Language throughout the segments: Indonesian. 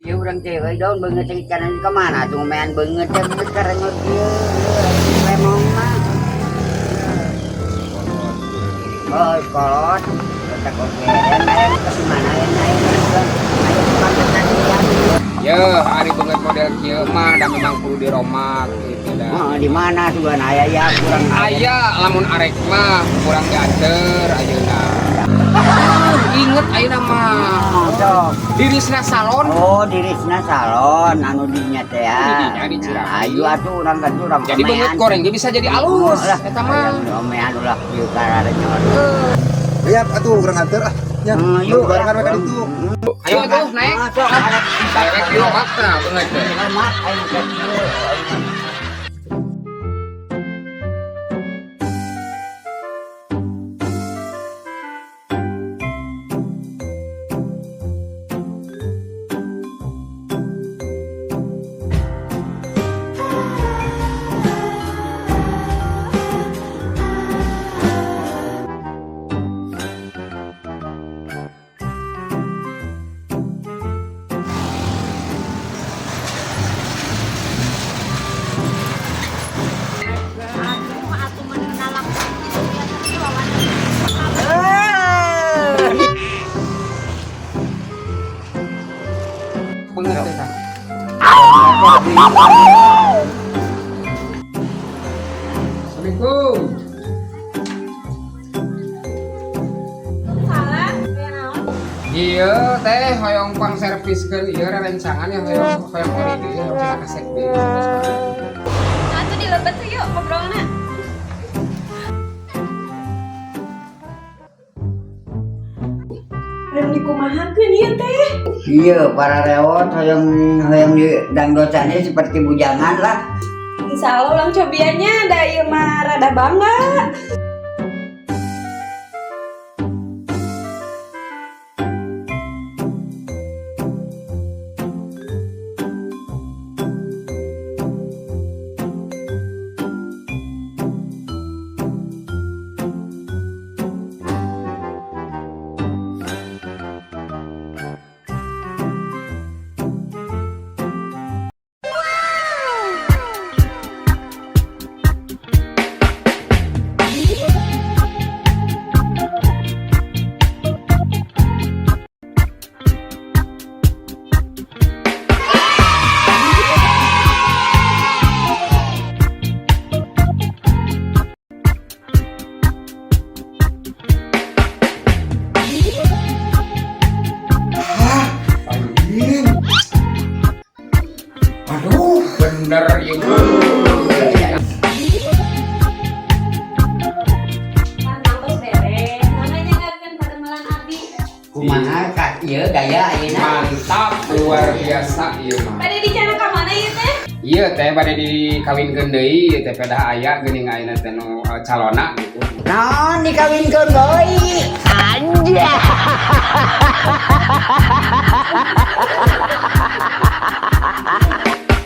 Iya orang cewek daun banget ikan kemana tuh main banget sekarang dia lemong mah. Oh kolot, kita kopian main ke mana naik ya hari banget model kieu mah da memang kudu diromak gitu dah. oh, di mana tuh kan ayah ya kurang Aya lamun arek mah kurang diatur ayeuna. Inget ayeuna mah dirisna salon. Oh dirisna salon anu dinya teh ya. Dinya di Ciramai. Ayo atuh urang kan urang Jadi banget goreng dia bisa jadi alus eta mah. Omean ulah ieu karare nyor. Lihat atuh urang anter ah. Nya. Yuk Barengan mereka itu. Ayo atuh naik. Direct di romak tah beungeut teh. Hormat ayo ke Beungeut teh tah. Assalamualaikum. Iya teh hoyong pang serviskeun ieu rerencangan ya hoyong ori ieu hoyong kasek deui. Atuh dilebet yuk ngobrolna. Rem dikumahakeun ieu teh. iya para rewot hoyong di dangdosannya seperti bujangan lah. Insyaallah ulang cobiannya da ieu mah rada bangga. Aduh, bener ieu. Pantang geus beres. Mana nyangakeun pada melan abdi. Kumaha kak ieu gaya ayeuna. Mantap, luar biasa ieu mah. Pada dicana ka mana ieu teh? Ieu teh bade dikawinkeun deui ieu teh pedah aya geuning ayeuna teh nu calona gitu. Naon dikawinkeun deui? Anja.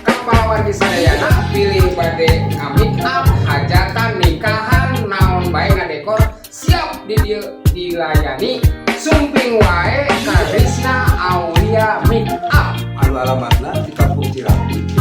Kepala wargi sadayana pilih bade ngamik up hajatan nikahan naon bae ngadekor siap di dieu dilayani sumping wae Karisna Aulia Make Up Anu alamatna di Kampung Ciramai.